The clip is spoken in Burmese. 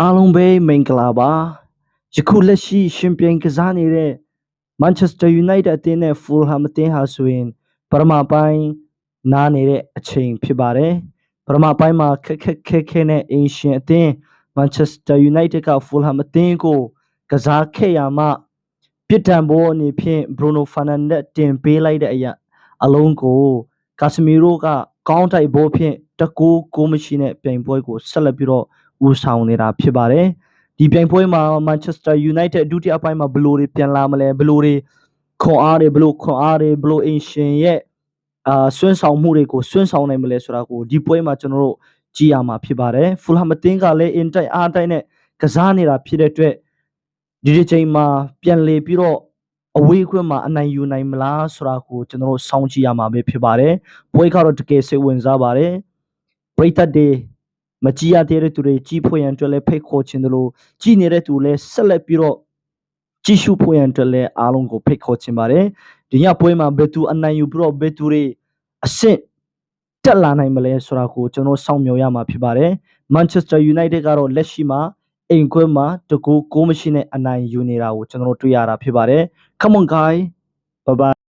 အားလုံးပဲမင်္ဂလာပါယခုလက်ရှိရှင်ပြိုင်ကစားနေတဲ့ Manchester United အသင်းနဲ့ Fulham အသင်းဟာဆိုရင်ပထမပိုင်းနားနေတဲ့အချိန်ဖြစ်ပါတယ်ပထမပိုင်းမှာခက်ခဲနဲ့အင်ရှင်အသင်း Manchester United က Fulham အသင်းကိုကစားခဲ့ရမှပြစ်ဒဏ်ဘောအနေဖြင့် Bruno Fernandes တင်ပေးလိုက်တဲ့အရာအလုံးကို Casemiro ကကောင်းတိုက်ဘောဖြင့်တကူကိုမရှိနဲ့ပြိုင်ပွဲကိုဆက်လက်ပြီးတော့ဦးဆောင်နေတာဖြစ်ပါတယ်ဒီပြိုင်ပွဲမှာ Manchester United ဒုတိယပိုင်းမှာဘယ်လိုတွေပြန်လာမလဲဘယ်လိုတွေခွန်အားတွေဘယ်လိုအင်ရှင်ရဲ့ဆွမ်းဆောင်မှုတွေကိုဆွမ်းဆောင်နိုင်မလဲဆိုတာကိုဒီပွဲမှာကျွန်တော်တို့ကြည့်ရမှာဖြစ်ပါတယ် Fulham အသင်းကလည်းအင်တိုက်အားတိုက်နဲ့ကစားနေတာဖြစ်တဲ့အတွက်ဒီချိန်မှာပြန်လေပြီးတော့အဝေးခွင့်မှာအနိုင်ယူနိုင်မလားဆိုတာကိုကျွန်တော်တို့စောင့်ကြည့်ရမှာပဲဖြစ်ပါတယ်ပွဲကတော့တကယ်စိတ်ဝင်စားပါတယ်ပရိသတ်တွေမကြည့်ရသေးတဲ့သူတွေကြည့်ဖို့ရန်အတွက်လည်းဖိတ်ခေါ်ခြင်းတို့ကြည့်နေတဲ့သူလည်းဆက်လက်ပြီးတော့ကြည့်ရှုဖို့ရန်အတွက်လည်းအားလုံးကိုဖိတ်ခေါ်ခြင်းပါတယ်ဒီညပွဲမှာဘယ်သူအနိုင်ယူပြီးတော့ဘယ်သူတွေအဆင့်တက်လာနိုင်မလဲဆိုတာကိုကျွန်တော်စောင့်မျှော်ရမှာဖြစ်ပါတယ် Manchester United ကတော့လက်ရှိမှာအိမ်ခွဲမှာတကူကိုမရှိနဲ့အနိုင်ယူနေတာကိုကျွန်တော်တို့တွေ့ရတာဖြစ်ပါတယ် Come on guys bye bye